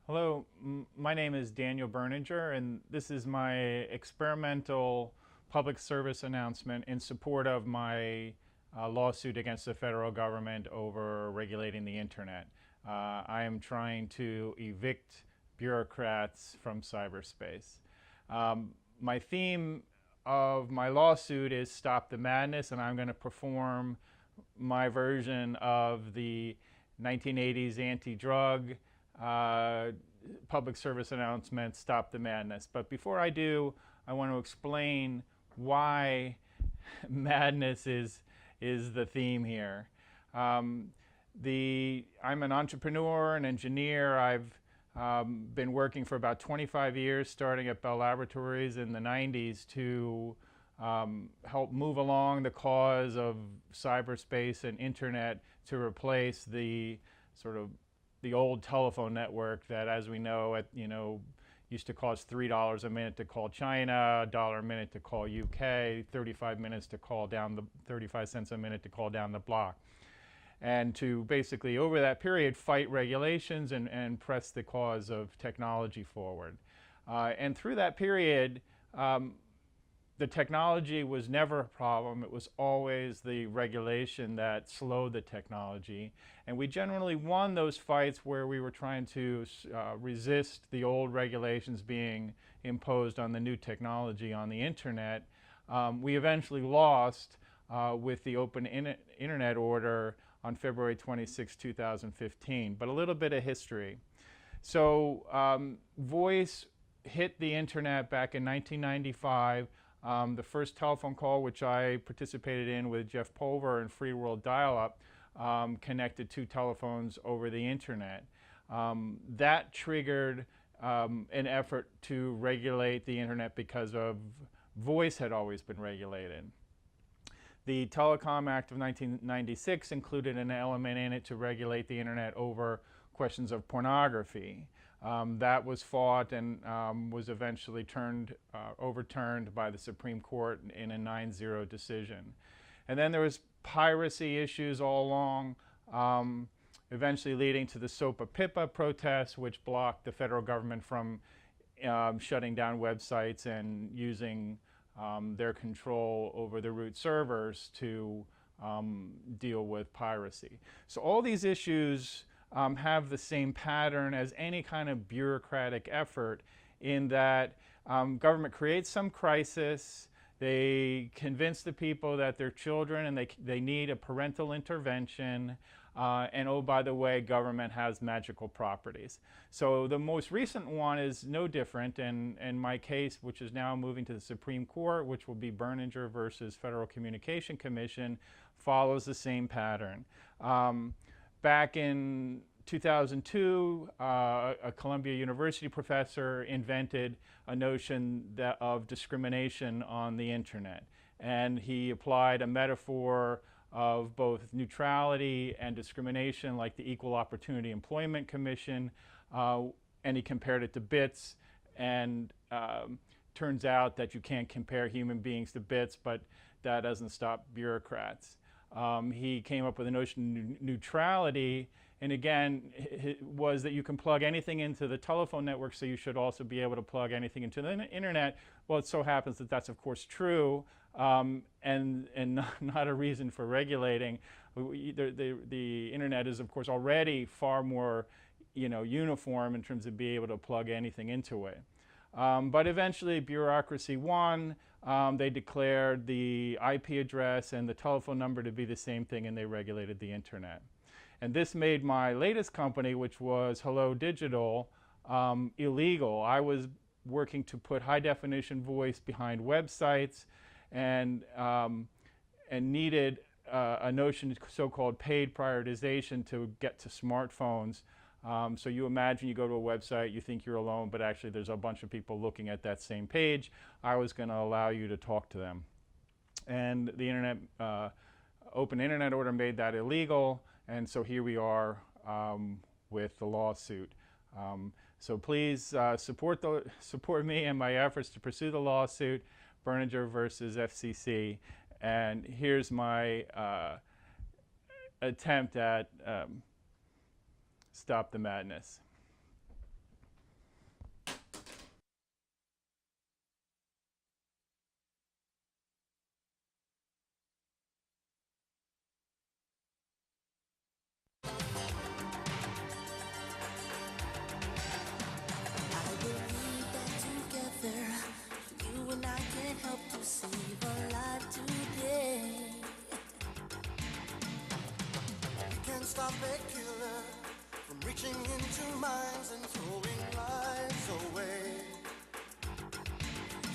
Hello, my name is Daniel Berninger, and this is my experimental public service announcement in support of my lawsuit against the federal government over regulating the internet. I am trying to evict bureaucrats from cyberspace. My theme of my lawsuit is Stop the Madness, and I'm going to perform my version of the 1980s anti-drug uh, public service announcement, Stop the Madness. But before I do, I want to explain why madness is the theme here. Um, I'm an entrepreneur, an engineer. I've been working for about 25 years, starting at Bell Laboratories in the 90s to help move along the cause of cyberspace and internet to replace the sort of the old telephone network that, as we know, used to cost $3 a minute to call China, $1 a minute to call UK, 35 minutes to call down the 35 cents a minute to call down the block, and to basically over that period fight regulations and press the cause of technology forward. And through that period, the technology was never a problem. It was always the regulation that slowed the technology. And we generally won those fights where we were trying to resist the old regulations being imposed on the new technology on the internet. We eventually lost with the Open Internet Order on February 26, 2015. But a little bit of history. So voice hit the internet back in 1995. The first telephone call, which I participated in with Jeff Pulver and Free World Dial-Up, connected two telephones over the internet. That triggered an effort to regulate the internet because of voice had always been regulated. The Telecom Act of 1996 included an element in it to regulate the internet over questions of pornography. That was fought and was eventually overturned by the Supreme Court in a 9-0 decision. And then there was piracy issues all along, eventually leading to the SOPA-PIPA protests, which blocked the federal government from shutting down websites and using their control over the root servers to deal with piracy. So all these issues have the same pattern as any kind of bureaucratic effort, in that government creates some crisis, they convince the people that they're children and they need a parental intervention, and oh, by the way, government has magical properties. So the most recent one is no different, and my case, which is now moving to the Supreme Court, which will be Berninger versus Federal Communication Commission, follows the same pattern. Back in 2002, a Columbia University professor invented a notion of discrimination on the internet. And he applied a metaphor of both neutrality and discrimination, like the Equal Opportunity Employment Commission, and he compared it to bits. And turns out that you can't compare human beings to bits, but that doesn't stop bureaucrats. He came up with a notion of neutrality, and again, it was that you can plug anything into the telephone network, so you should also be able to plug anything into the internet. Well, it so happens that that's of course true, and not a reason for regulating. The internet is of course already far more, uniform in terms of being able to plug anything into it. But eventually bureaucracy won. They declared the IP address and the telephone number to be the same thing, and they regulated the internet. And this made my latest company, which was Hello Digital, illegal. I was working to put high definition voice behind websites, and needed a notion of so-called paid prioritization to get to smartphones. So you imagine you go to a website, you think you're alone, but actually there's a bunch of people looking at that same page. I was going to allow you to talk to them. And the Open Internet Order made that illegal, and so here we are with the lawsuit. So please support me and my efforts to pursue the lawsuit, Berninger versus FCC. And here's my attempt at Stop the Madness. stop a killer from reaching into minds and throwing lives away.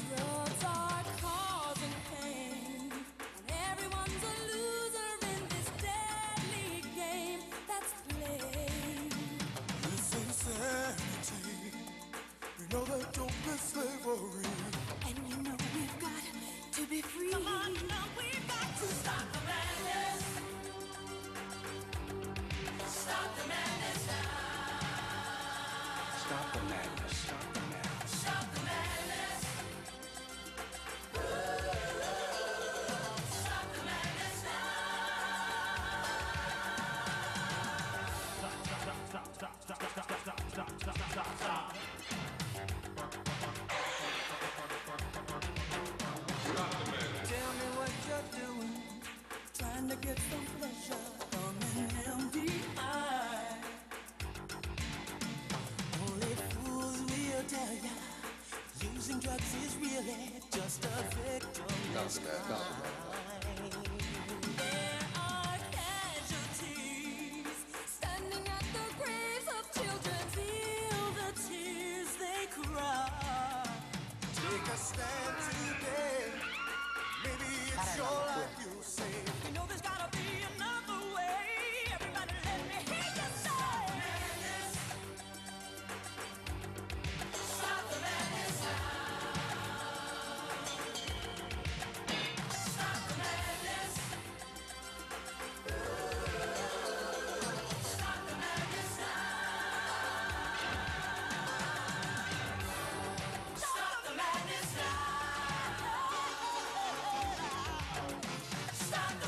Drugs are causing pain, and everyone's a loser in this deadly game that's played. This insanity, we know that dope is slavery. And you know we've got to be free. Come on, now we've got to stop the madness. Stop the madness now. Stop the madness. Stop the madness. Stop the madness. Stop the madness now. Tell me what you're doing, trying to get some pleasure from an empty eye. Only fools will tell ya, using drugs is really just a victimless crime. There are casualties standing at the graves of children. Feel the tears they cry. Take a stand today, maybe it's your life you save. You know there's gotta be another way. Everybody let me hear you say. Stop the madness now. Stop the madness. Stop the madness now. Stop the madness now. Stop the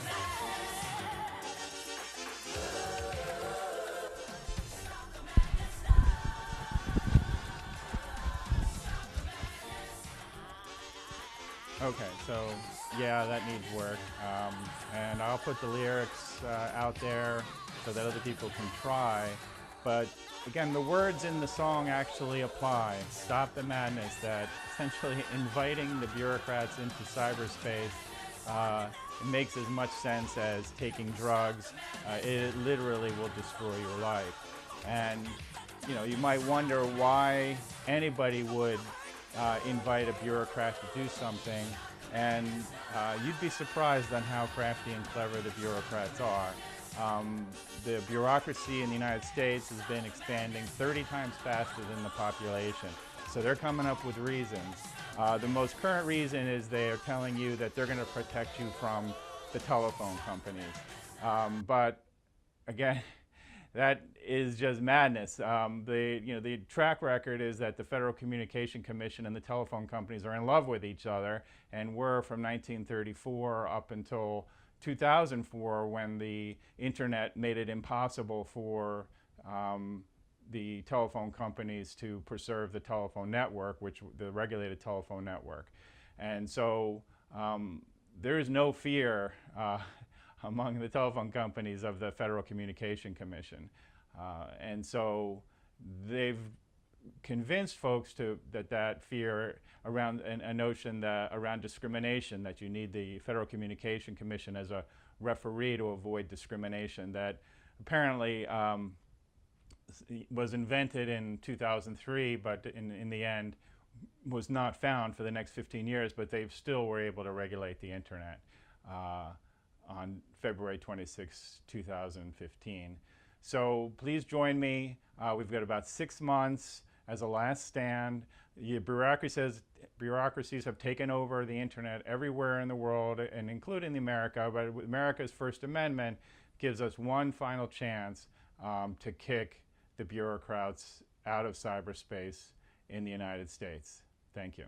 Okay, so yeah, that needs work. And I'll put the lyrics out there so that other people can try. But again, the words in the song actually apply. Stop the madness, that essentially inviting the bureaucrats into cyberspace. It makes as much sense as taking drugs. It literally will destroy your life. And you know, you might wonder why anybody would invite a bureaucrat to do something, and you'd be surprised on how crafty and clever the bureaucrats are. The bureaucracy in the United States has been expanding 30 times faster than the population, so they're coming up with reasons. The most current reason is they are telling you that they're going to protect you from the telephone companies. But again, that is just madness. The track record is that the Federal Communication Commission and the telephone companies are in love with each other, and were from 1934 up until 2004, when the internet made it impossible for the telephone companies to preserve the telephone network, the regulated telephone network. And so there is no fear among the telephone companies of the Federal Communication Commission. And so they've convinced folks that fear around a notion that around discrimination, that you need the Federal Communication Commission as a referee to avoid discrimination, that apparently was invented in 2003, but in the end was not found for the next 15 years, but they still were able to regulate the internet on February 26, 2015. So please join me. We've got about 6 months as a last stand. The bureaucracies have taken over the internet everywhere in the world, and including America, but America's First Amendment gives us one final chance to kick the bureaucrats out of cyberspace in the United States. Thank you.